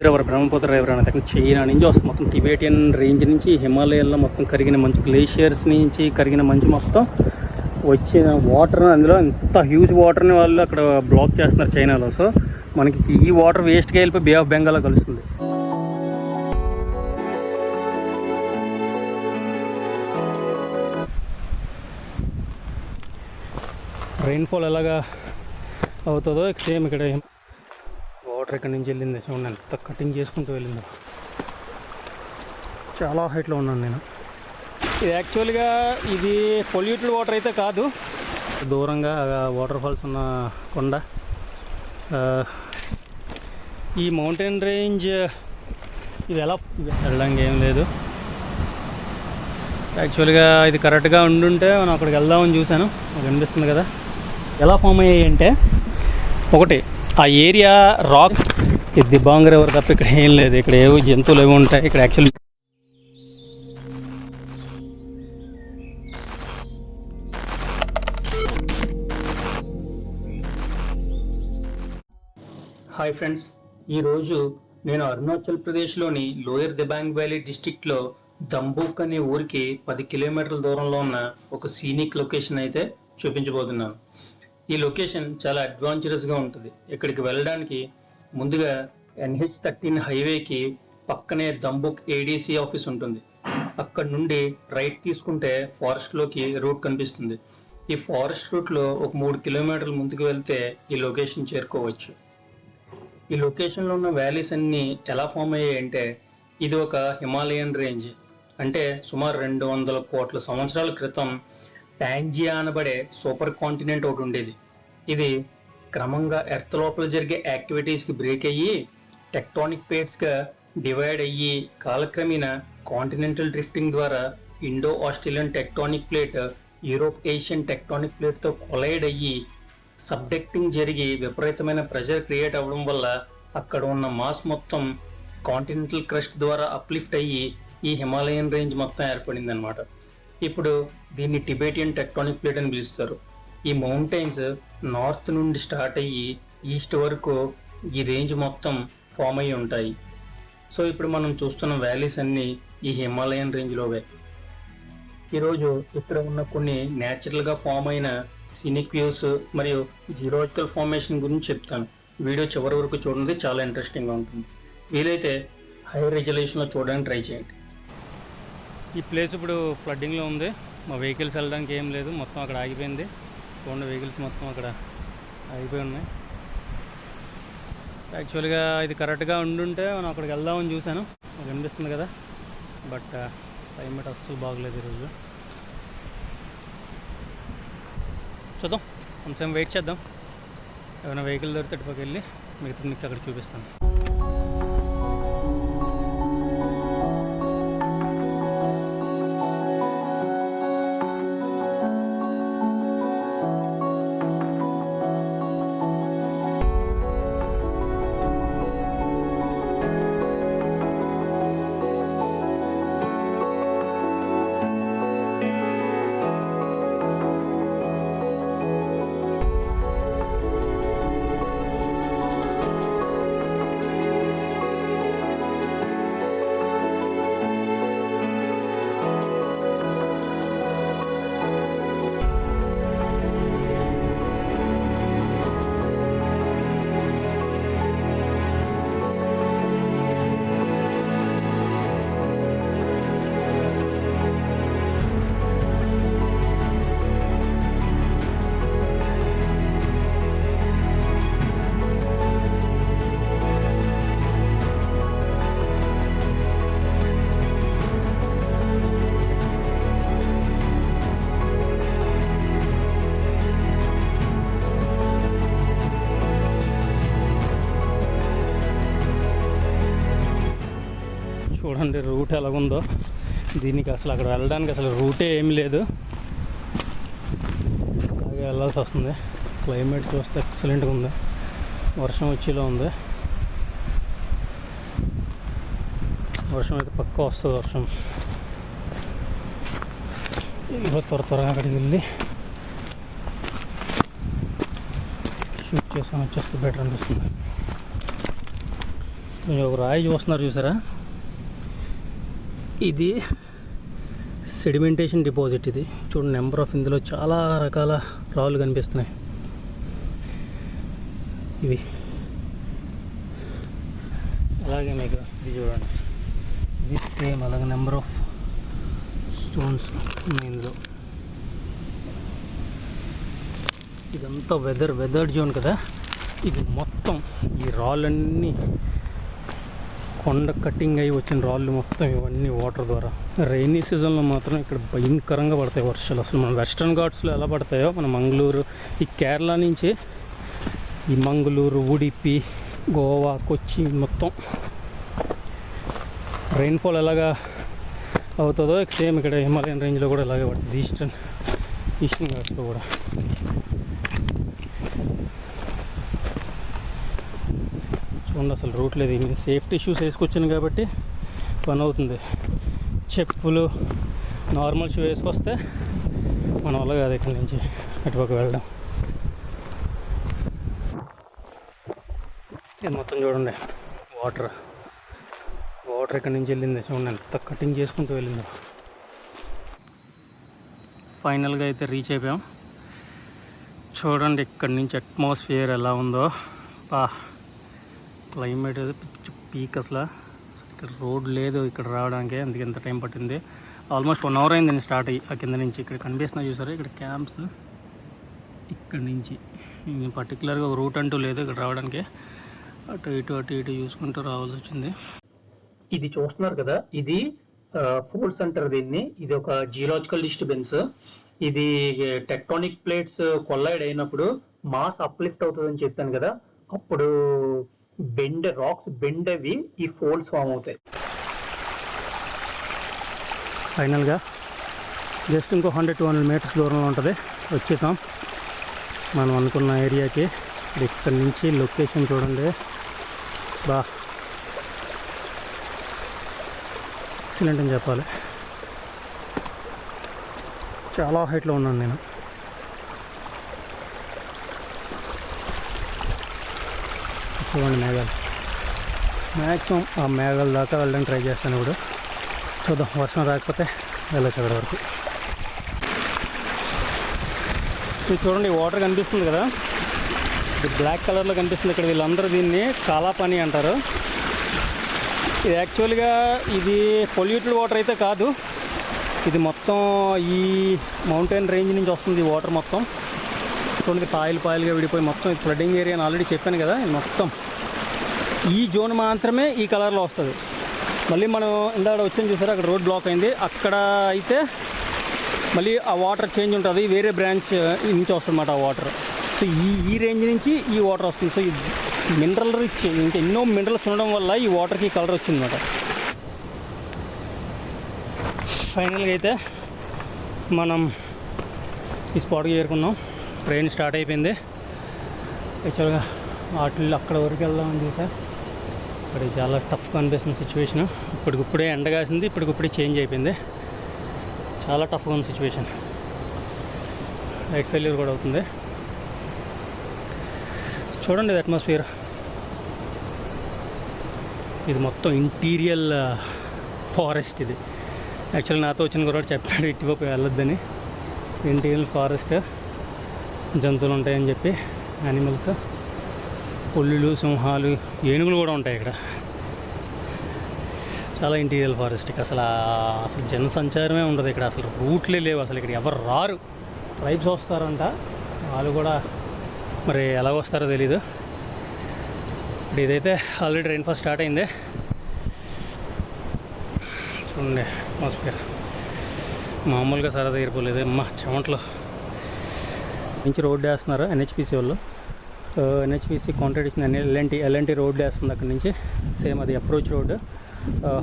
River Brahmaputra river అనేది China నుంచి వస్తుంది. మొత్తం టిబేటియన్ రేంజ్ నుంచి హిమాలయాల్లో మొత్తం కరిగిన మంచు, గ్లేషియర్స్ నుంచి కరిగిన మంచు మొత్తం వచ్చిన వాటర్, అందులో ఎంత హ్యూజ్ వాటర్ని వాళ్ళు అక్కడ బ్లాక్ చేస్తున్నారు చైనాలో. సో మనకి ఈ వాటర్ వేస్ట్గా వెళ్ళిపోయి బే ఆఫ్ బెంగాల్లో కలుస్తుంది. రెయిన్ఫాల్ ఎలాగా అవుతుందో సేమ్ ఇక్కడ వాటర్ ఇక్కడ నుంచి వెళ్ళింది. చూడండి ఎంత కటింగ్ చేసుకుంటూ వెళ్ళిందో. చాలా హైట్లో ఉన్నాను నేను. ఇది యాక్చువల్గా ఇది పొల్యూటెడ్ వాటర్ అయితే కాదు, దూరంగా వాటర్ ఫాల్స్ ఉన్న కొండ. ఈ మౌంటైన్ రేంజ్ ఇది ఎలా వెళ్ళడానికి ఏం లేదు. యాక్చువల్గా ఇది కరెక్ట్గా ఉండుంటే మనం అక్కడికి వెళ్దామని చూశాను. నాకు అనిపిస్తుంది కదా. ఎలా ఫామ్ అయ్యాయి అంటే, ఒకటి ఆ ఏరియా రాక్, ఇది దిబాంగ్ రివర్ తప్ప ఇక్కడ ఏం లేదు. ఇక్కడ ఏవో జంతువులు ఏవో ఉంటాయి ఇక్కడ యాక్చువల్లీ. హాయ్ ఫ్రెండ్స్, ఈరోజు నేను అరుణాచల్ ప్రదేశ్లోని లోయర్ దిబాంగ్ వ్యాలీ డిస్టిక్లో దంబూక్ అనే ఊరికి 10 కిలోమీటర్ల దూరంలో ఉన్న ఒక సీనిక్ లొకేషన్ అయితే చూపించబోతున్నాను. ఈ లొకేషన్ చాలా అడ్వాంచరస్గా ఉంటుంది. ఇక్కడికి వెళ్ళడానికి ముందుగా NH13 హైవేకి పక్కనే దంబూక్ ADC ఆఫీస్ ఉంటుంది. అక్కడ నుండి రైట్ తీసుకుంటే ఫారెస్ట్లోకి రూట్ కనిపిస్తుంది. ఈ ఫారెస్ట్ రూట్లో ఒక 3 కిలోమీటర్ల ముందుకు వెళ్తే ఈ లొకేషన్ చేరుకోవచ్చు. ఈ లొకేషన్లో ఉన్న వ్యాలీస్ అన్నీ ఎలా ఫామ్ అయ్యాయంటే, ఇది ఒక హిమాలయన్ రేంజ్. అంటే సుమారు 200 కోట్ల సంవత్సరాల క్రితం ప్యాంజియా అనబడే సూపర్ కాంటినెంట్ ఒకటి ఉండేది. ఇది క్రమంగా ఎర్త్ లోపల జరిగే యాక్టివిటీస్కి బ్రేక్ అయ్యి టెక్టానిక్ ప్లేట్స్గా డివైడ్ అయ్యి కాలక్రమేణా కాంటినెంటల్ డ్రిఫ్టింగ్ ద్వారా Indo Australian tectonic plate Europe Asian tectonic ప్లేట్తో కొలైడ్ అయ్యి సబ్డక్టింగ్ జరిగి విపరీతమైన ప్రెషర్ క్రియేట్ అవ్వడం వల్ల అక్కడ ఉన్న మాస్ మొత్తం కాంటినెంటల్ క్రస్ట్ ద్వారా అప్లిఫ్ట్ అయ్యి ఈ హిమాలయన్ రేంజ్ మొత్తం ఏర్పడింది అనమాట. ఇప్పుడు దీన్ని టిబేటియన్ టెక్టానిక్ ప్లేట్ అని పిలుస్తారు. ఈ మౌంటైన్స్ నార్త్ నుండి స్టార్ట్ అయ్యి ఈస్ట్ వరకు ఈ రేంజ్ మొత్తం ఫామ్ అయ్యి ఉంటాయి. సో ఇప్పుడు మనం చూస్తున్న వ్యాలీస్ అన్నీ ఈ హిమాలయన్ రేంజ్లోవే. ఈరోజు ఇక్కడ ఉన్న కొన్ని న్యాచురల్గా ఫామ్ అయిన సీనిక్ వ్యూస్ మరియు జియోలాజికల్ ఫార్మేషన్ గురించి చెప్తాను. వీడియో చివరి వరకు చూడండి, చాలా ఇంట్రెస్టింగ్గా ఉంటుంది. వీలైతే హై రెజల్యూషన్లో చూడడానికి ట్రై చేయండి. ఈ ప్లేస్ ఇప్పుడు ఫ్లడ్డింగ్లో ఉంది. మా వెహికల్స్ వెళ్ళడానికి ఏం లేదు, మొత్తం అక్కడ ఆగిపోయింది. చూడండి, వెహికల్స్ మొత్తం అక్కడ ఆగిపోయి ఉన్నాయి. యాక్చువల్గా ఇది కరెక్ట్గా ఉండుంటే మనం అక్కడికి వెళ్దామని చూశాను. నాకు అనిపిస్తుంది కదా. బట్ క్లైమేట్ అస్సలు బాగలేదు ఈరోజు. చూద్దాం, కొంచెం వెయిట్ చేద్దాం. ఏమైనా వెహికల్ దొరికితే అటుపక్క వెళ్ళి మిగతా మీకు అక్కడ చూపిస్తాను. చూడండి రూట్ ఎలాగుందో. దీనికి అసలు అక్కడ వెళ్ళడానికి అసలు రూటే ఏమి లేదు, అలాగే వెళ్ళాల్సి వస్తుంది. క్లైమేట్ చూస్తే ఎక్సలెంట్గా ఉంది, వర్షం వచ్చేలా ఉంది. వర్షం అయితే పక్కా వస్తుంది. వర్షం త్వరగా అక్కడికి వెళ్ళి షూట్ చేసుకొని వచ్చేస్తే బెటర్ అనిపిస్తుంది. కొంచెం ఒక రాయి చూస్తున్నారు చూసారా, ఇది సెడిమెంటేషన్ డిపాజిట్. ఇది చూడండి, నెంబర్ ఆఫ్ ఇందులో చాలా రకాల రాళ్ళు కనిపిస్తున్నాయి. ఇవి అలాగే మీకు ఇది చూడండి, ఇది సేమ్ అలాగే నెంబర్ ఆఫ్ స్టోన్స్ ఇందులో. ఇదంతా వెదర్డ్ జోన్ కదా. ఇది మొత్తం ఈ రాళ్ళన్నీ కొండ కట్టింగ్ అయ్యి వచ్చిన రాళ్ళు మొత్తం ఇవన్నీ వాటర్ ద్వారా. రైనీ సీజన్లో మాత్రం ఇక్కడ భయంకరంగా పడతాయి వర్షాలు. అసలు మన వెస్ట్రన్ ఘాట్స్లో ఎలా పడతాయో, మన మంగళూరు, ఈ కేరళ నుంచి ఈ మంగళూరు, ఉడిపి, గోవా, కొచ్చి మొత్తం రెయిన్ఫాల్ ఎలాగా అవుతుందో సేమ్ ఇక్కడ హిమాలయన్ రేంజ్లో కూడా ఇలాగే పడుతుంది. ఈస్టర్న్ ఘాట్స్లో కూడా. చూడండి, అసలు రూట్ లేదు. నేను సేఫ్టీ షూస్ వేసుకొచ్చాను కాబట్టి పని అవుతుంది. చెప్పులు, నార్మల్ షూ వేసుకొస్తే మన వల్ల కాదు ఇక్కడి నుంచి అటుపక్క వెళ్ళడం. ఇది మొత్తం చూడండి, వాటర్ ఇక్కడి నుంచి వెళ్ళింది. చూడండి ఎంత కటింగ్ చేసుకుంటూ వెళ్ళిందో. ఫైనల్గా అయితే రీచ్ అయిపోయాం. చూడండి ఇక్కడి నుంచి అట్మాస్ఫియర్ ఎలా ఉందో. క్లైమేట్ అది పీక్. అసలు ఇక్కడ రోడ్ లేదు ఇక్కడ రావడానికి, అందుకే ఎంత టైం పట్టింది. ఆల్మోస్ట్ 1 hour అయింది నేను స్టార్ట్ అయ్యి. ఆ కింద నుంచి ఇక్కడ కనిపిస్తున్నా చూసారా, ఇక్కడ క్యాంప్స్. ఇక్కడ నుంచి పర్టికులర్గా ఒక రూట్ అంటూ లేదు ఇక్కడ రావడానికి. అటు ఇటు చూసుకుంటూ రావాల్సి వచ్చింది. ఇది చూస్తున్నారు కదా, ఇది ఫోల్డ్స్ అంటారు దీన్ని. ఇది ఒక జియోలాజికల్ డిస్టర్బెన్స్. ఇది టెక్టానిక్ ప్లేట్స్ కొల్లైడ్ అయినప్పుడు మాస్ అప్లిఫ్ట్ అవుతుందని చెప్పాను కదా, అప్పుడు రాక్స్ బెండ్ అవి ఈ ఫోల్డ్స్ ఫామ్ అవుతాయి. ఫైనల్గా జస్ట్ ఇంకో 100-200 meters దూరంలో ఉంటుంది. వచ్చేసాం మనం అనుకున్న ఏరియాకి. ఇక్కడ నుంచి లొకేషన్ చూడండి, ఎక్సలెంట్ అని చెప్పాలి. చాలా హైట్లో ఉన్నాను నేను. చూడండి మేఘాలు, మ్యాక్సిమం ఆ మేఘాల దాకా వెళ్ళడానికి ట్రై చేస్తాను. ఇప్పుడు చూద్దాం, వర్షం రాకపోతే వెళ్ళచ్చు అక్కడ వరకు. ఇది చూడండి, వాటర్ కనిపిస్తుంది కదా, ఇది బ్లాక్ కలర్లో కనిపిస్తుంది. ఇక్కడ వీళ్ళందరూ దీన్ని కాలాపాని అంటారు. ఇది యాక్చువల్గా ఇది పొల్యూటెడ్ వాటర్ అయితే కాదు. ఇది మొత్తం ఈ మౌంటైన్ రేంజ్ నుంచి వస్తుంది ఈ వాటర్ మొత్తం. చూడండి, పాయలుగా విడిపోయి మొత్తం ఇది ఫ్లడ్డింగ్ ఏరియా అని ఆల్రెడీ చెప్పాను కదా. మొత్తం ఈ జోన్ మాత్రమే ఈ కలర్లో వస్తుంది. మళ్ళీ మనం ఇందాక వచ్చాను చూసారా, అక్కడ రోడ్ బ్లాక్ అయింది. అక్కడ అయితే మళ్ళీ ఆ వాటర్ చేంజ్ ఉంటుంది, వేరే బ్రాంచ్ నుంచి వస్తుంది అన్నమాట ఆ వాటర్. సో ఈ రేంజ్ నుంచి ఈ వాటర్ వస్తుంది. సో మినరల్ రిచ్, ఇంకా ఎన్నో మినరల్స్ ఉండడం వల్ల ఈ వాటర్కి కలర్ వచ్చిందన్నమాట. ఫైనల్గా అయితే మనం ఈ స్పాట్కి చేరుకున్నాం. ట్రైన్ స్టార్ట్ అయిపోయింది. యాక్చువల్గా అక్కడ వరకు వెళ్దామని చూసా, ఇక్కడ చాలా టఫ్గా అనిపిస్తుంది సిచ్యువేషన్. ఇప్పటికిప్పుడే ఎండ కాసింది, ఇప్పటికిప్పుడే చేంజ్ అయిపోయింది. చాలా టఫ్గా ఉంది సిచ్యువేషన్. లైట్ ఫెయిల్యూర్ కూడా అవుతుంది. చూడండి ఇది అట్మాస్ఫియర్. ఇది మొత్తం ఇంటీరియల్ ఫారెస్ట్. ఇది యాక్చువల్లీ నాతో వచ్చిన కూడా చెప్పాడు ఇటువైపు వెళ్ళొద్దని. ఇంటీరియల్ ఫారెస్ట్, జంతువులు ఉంటాయని చెప్పి, యానిమల్స్, పులులు, సింహాలు, ఏనుగులు కూడా ఉంటాయి ఇక్కడ. చాలా ఇంటీరియల్ ఫారెస్ట్. అసలు జనసంచారమే ఉండదు ఇక్కడ, అసలు రూట్లే లేవు. అసలు ఇక్కడ ఎవరు రారు. ట్రైబ్స్ వస్తారంట, వాళ్ళు కూడా మరి ఎలా వస్తారో తెలీదు. ఇప్పుడు ఇదైతే ఆల్రెడీ రైన్ఫాల్ స్టార్ట్ అయింది. చూడండి అట్మాస్ఫియర్ మామూలుగా సరదా తీరిపోలేదు. చెమటలో నుంచి రోడ్డు వేస్తున్నారు ఎన్హెచ్పిసి వాళ్ళు. ఎన్హెచ్పిసి కాంట్రాక్ట్ ఇచ్చింది, ఎల్ఎన్టీ రోడ్డు వేస్తుంది అక్కడి నుంచి. సేమ్ అది అప్రోచ్ రోడ్డు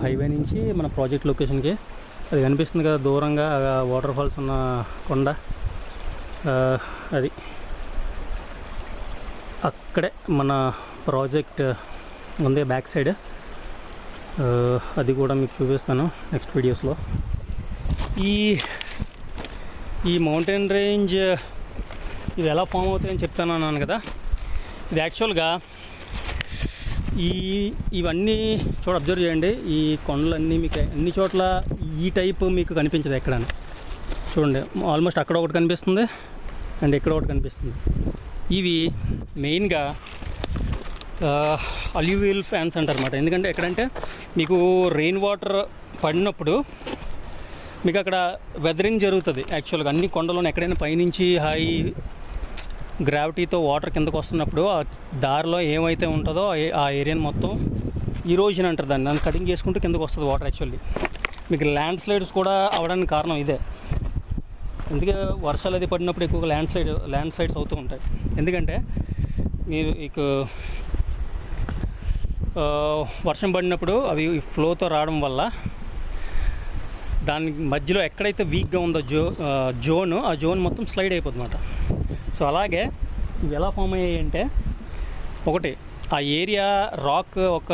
హైవే నుంచి మన ప్రాజెక్ట్ లొకేషన్కి. అది కనిపిస్తుంది కదా దూరంగా వాటర్ ఫాల్స్ ఉన్న కొండ, అది అక్కడే మన ప్రాజెక్ట్ ఉంది బ్యాక్ సైడ్. అది కూడా మీకు చూపిస్తాను నెక్స్ట్ వీడియోస్లో. ఈ మౌంటైన్ రేంజ్ ఇవి ఎలా ఫామ్ అవుతాయని చెప్తాను అన్నాను కదా. ఇది యాక్చువల్గా ఇవన్నీ అబ్జర్వ్ చేయండి. ఈ కొండలన్నీ మీకు అన్ని చోట్ల ఈ టైపు మీకు కనిపించదు ఎక్కడ. చూడండి, ఆల్మోస్ట్ అక్కడ ఒకటి కనిపిస్తుంది అండ్ ఇక్కడ ఒకటి కనిపిస్తుంది. ఇవి మెయిన్గా అల్యూవియల్ ఫ్యాన్స్ అంటారన్నమాట. ఎందుకంటే ఎక్కడంటే మీకు రెయిన్ వాటర్ పడినప్పుడు మీకు అక్కడ వెదరింగ్ జరుగుతుంది. యాక్చువల్గా అన్ని కొండలను ఎక్కడైనా పైనుంచి హై గ్రావిటీతో వాటర్ కిందకు వస్తున్నప్పుడు ఆ దారిలో ఏమైతే ఉంటుందో ఆ ఏరియాని మొత్తం ఈరోజన్ అంటారు దాన్ని కటింగ్ చేసుకుంటూ కిందకు వస్తుంది వాటర్. యాక్చువల్లీ మీకు ల్యాండ్ స్లైడ్స్ కూడా అవడానికి కారణం ఇదే. అందుకే వర్షాలు అది పడినప్పుడు ఎక్కువగా ల్యాండ్ స్లైడ్స్ అవుతూ ఉంటాయి. ఎందుకంటే మీరు ఇక వర్షం పడినప్పుడు అవి ఫ్లోతో రావడం వల్ల దాని మధ్యలో ఎక్కడైతే వీక్గా ఉందో ఆ జోన్ మొత్తం స్లైడ్ అయిపోతుంది అన్నమాట. సో అలాగే ఇవి ఎలా ఫామ్ అయ్యాయి అంటే, ఒకటి ఆ ఏరియా రాక్ ఒక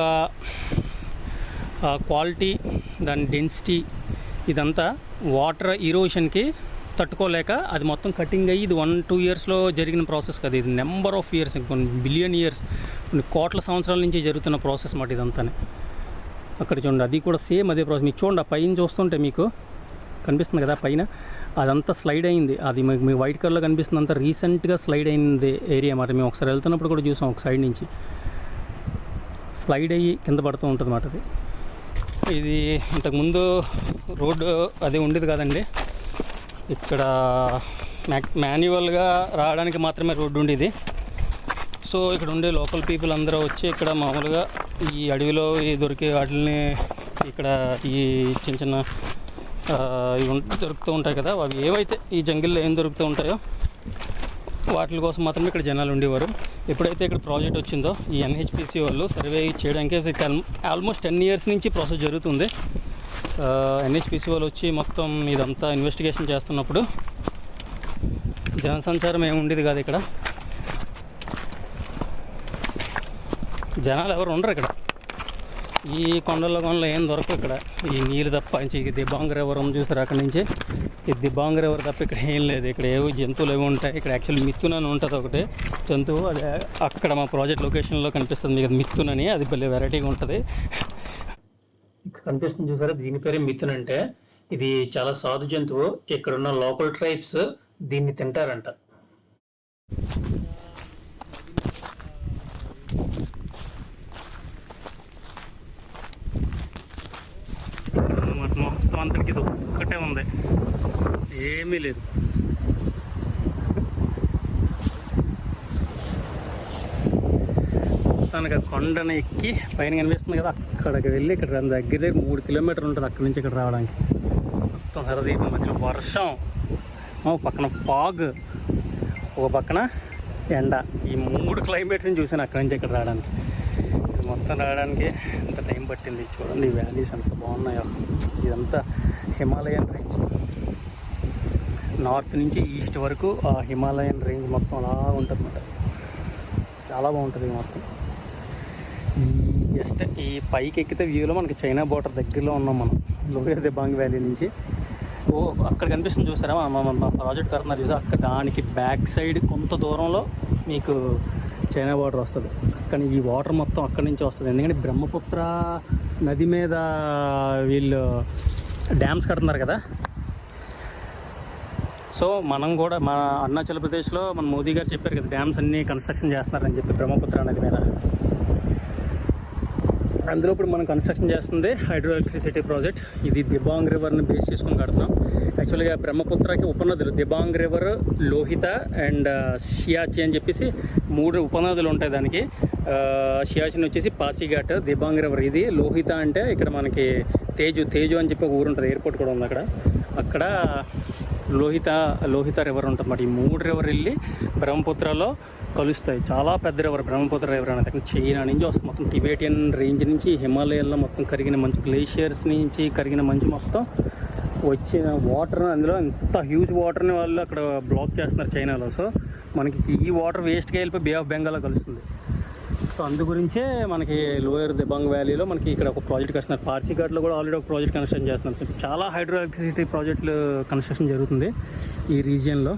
క్వాలిటీ, దాని డెన్సిటీ, ఇదంతా వాటర్ ఈరోషన్కి తట్టుకోలేక అది మొత్తం కటింగ్ అయ్యి ఇది 1-2 ఇయర్స్లో జరిగిన ప్రాసెస్ కదా. ఇది నెంబర్ ఆఫ్ ఇయర్స్, కొన్ని బిలియన్ ఇయర్స్, కొన్ని కోట్ల సంవత్సరాల నుంచి జరుగుతున్న ప్రాసెస్ మాట ఇదంతా. అక్కడ చూడండి, అది కూడా సేమ్ అదే ప్రాసెస్. మీకు చూడండి, ఆ పైన చూస్తుంటే మీకు కనిపిస్తుంది కదా పైన, అదంతా స్లైడ్ అయింది. అది మీకు వైట్ కలర్లో కనిపిస్తుంది, అంతా రీసెంట్గా స్లైడ్ అయింది ఏరియా మాట. మేము ఒకసారి వెళ్తున్నప్పుడు కూడా చూసాం, ఒక సైడ్ నుంచి స్లైడ్ అయ్యి కింద పడుతూ ఉంటుంది అన్నమాట. ఇది ఇంతకుముందు రోడ్డు అదే ఉండేది కదండి. ఇక్కడ మాన్యువల్గా రావడానికి మాత్రమే రోడ్డు ఉండేది. సో ఇక్కడ ఉండే లోకల్ పీపుల్ అందరూ వచ్చి ఇక్కడ మామూలుగా ఈ అడవిలో దొరికే వాటిని, ఇక్కడ ఈ చిన్న చిన్న ఇవి దొరుకుతూ ఉంటాయి కదా, అవి ఏవైతే ఈ జంగిల్లో ఏం దొరుకుతూ ఉంటాయో వాటి కోసం మాత్రమే ఇక్కడ జనాలు ఉండేవారు. ఎప్పుడైతే ఇక్కడ ప్రాజెక్ట్ వచ్చిందో ఈ NHPC వాళ్ళు సర్వే చేయడానికి ఆల్మోస్ట్ 10 ఇయర్స్ నుంచి ప్రాసెస్ జరుగుతుంది. NHPC వాళ్ళు వచ్చి మొత్తం ఇదంతా ఇన్వెస్టిగేషన్ చేస్తున్నప్పుడు జనసంచారం ఏమి ఉండేది కాదు. ఇక్కడ జనాలు ఎవరు ఉండరు. ఇక్కడ ఈ కొండల్లో ఏం దొరకవు. ఇక్కడ ఈ నీళ్ళు తప్ప ఈ దిబాంగ్ రివర్ ఉంది చూసారు, అక్కడి నుంచి ఈ దిబాంగ్ రివర్ తప్ప ఇక్కడ ఏం లేదు. ఇక్కడ ఏవో జంతువులు ఏమి ఉంటాయి. ఇక్కడ యాక్చువల్లీ మిథున్ అని ఉంటుంది ఒకటి జంతువు, అది అక్కడ మా ప్రాజెక్ట్ లొకేషన్లో కనిపిస్తుంది మీకు. మిథున్ అని, అది భలే వెరైటీగా ఉంటుంది. ఇక్కడ కనిపిస్తుంది చూసారా, దీని పేరే మిథున్. అంటే ఇది చాలా సాధు జంతువు. ఇక్కడ ఉన్న లోకల్ ట్రైబ్స్ దీన్ని తింటారంట. మొత్తం అంతటికి ఇది ఒక్కటే ఉంది, ఏమీ లేదు. తనకు కొండను ఎక్కి పైన కనిపిస్తుంది కదా, అక్కడికి వెళ్ళి ఇక్కడ దగ్గర 3 కిలోమీటర్లు ఉంటుంది అక్కడి నుంచి ఇక్కడ రావడానికి. మొత్తం హరదీపం మధ్యలో వర్షం, ఒక పక్కన ఫాగ్, ఒక పక్కన ఎండ, ఈ 3 క్లైమేట్స్ని చూసాను అక్కడి నుంచి ఇక్కడ రావడానికి. మొత్తం రావడానికి ఎంత టైం పట్టింది చూడండి. ఈ వ్యాలీస్ ఎంత బాగున్నాయో. ఇదంతా హిమాలయన్ రేంజ్, నార్త్ నుంచి ఈస్ట్ వరకు ఆ హిమాలయన్ రేంజ్ మొత్తం అలా ఉంటుంది అన్నమాట. చాలా బాగుంటుంది మొత్తం. జస్ట్ ఈ పైకి ఎక్కితే వ్యూలో మనకి చైనా బోర్డర్ దగ్గరలో ఉన్నాం మనం, లోయర్ దిబాంగ్ వ్యాలీ నుంచి. అక్కడ కనిపిస్తుంది చూసారా మా ప్రాజెక్ట్ కడుతున్నారు చూసా, అక్కడ దానికి బ్యాక్ సైడ్ కొంత దూరంలో మీకు చైనా బోర్డర్ వస్తుంది. కానీ ఈ వాటర్ మొత్తం అక్కడి నుంచి వస్తుంది. ఎందుకంటే బ్రహ్మపుత్ర నది మీద వీళ్ళు డ్యామ్స్ కడుతున్నారు కదా. సో మనం కూడా మన అరుణాచల్ ప్రదేశ్లో మన మోదీ గారు చెప్పారు కదా, డ్యామ్స్ అన్నీ కన్స్ట్రక్షన్ చేస్తున్నారని చెప్పి బ్రహ్మపుత్ర నది మీద. అందులో ఇప్పుడు మనం కన్స్ట్రక్షన్ చేస్తుంది హైడ్రో ఎలక్ట్రిసిటీ ప్రాజెక్ట్. ఇది దిబాంగ్ రివర్ని బేస్ చేసుకొని కడుతున్నాం. యాక్చువల్గా బ్రహ్మపుత్రకి ఉపనదులు దిబాంగ్ రివర్, లోహిత అండ్ షియాచి అని చెప్పేసి 3 ఉపనదులు ఉంటాయి దానికి. షియాచిని వచ్చేసి పాసిఘాట్, దిబాంగ్ రివర్ ఇది. లోహిత అంటే ఇక్కడ మనకి తేజు అని చెప్పి ఒక ఊరు ఉంటుంది, ఎయిర్పోర్ట్ కూడా ఉంది అక్కడ లోహిత రివర్ ఉంటుంది అన్నమాట. ఈ 3 రివర్ వెళ్ళి బ్రహ్మపుత్రలో కలుస్తాయి. చాలా పెద్ద రివర్ బ్రహ్మపుత్ర రివర్ అనేది. చైనా నుంచి వస్తుంది, మొత్తం టిబెటియన్ రేంజ్ నుంచి హిమాలయాల్లో మొత్తం కరిగిన మంచు, గ్లేషియర్స్ నుంచి కరిగిన మంచు మొత్తం వచ్చిన వాటర్, అందులో ఇంత హ్యూజ్ వాటర్ని వాళ్ళు అక్కడ బ్లాక్ చేస్తున్నారు చైనాలో. సో మనకి ఈ వాటర్ వేస్ట్గా వెళ్ళిపోయి బే ఆఫ్ బెంగాల్లో కలుస్తుంది. సో అందు గురించే మనకి లోయర్ దిబాంగ్ వ్యాలీలో మనకి ఇక్కడ ఒక ప్రాజెక్ట్ కడుతున్నారు. పార్సిఘాట్లో కూడా ఆల్రెడీ ఒక ప్రాజెక్ట్ కన్స్ట్రక్షన్ చేస్తున్నారు. సో చాలా హైడ్రో ఎలక్ట్రిసిటీ ప్రాజెక్టులు కన్స్ట్రక్షన్ జరుగుతుంది ఈ రీజియన్లో.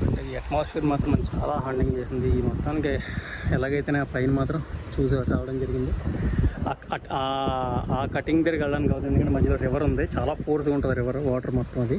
అంటే ఈ అట్మాస్ఫియర్ మాత్రం మనం చాలా హాండింగ్ చేసింది. ఈ మొత్తానికి ఎలాగైతే ఆ పైన మాత్రం చూసి రావడం జరిగింది. ఆ కటింగ్ దగ్గరికి వెళ్ళడానికి కాదు, ఎందుకంటే మధ్యలో రివర్ ఉంది, చాలా ఫోర్స్గా ఉంటుంది రివర్ వాటర్ మొత్తం అది.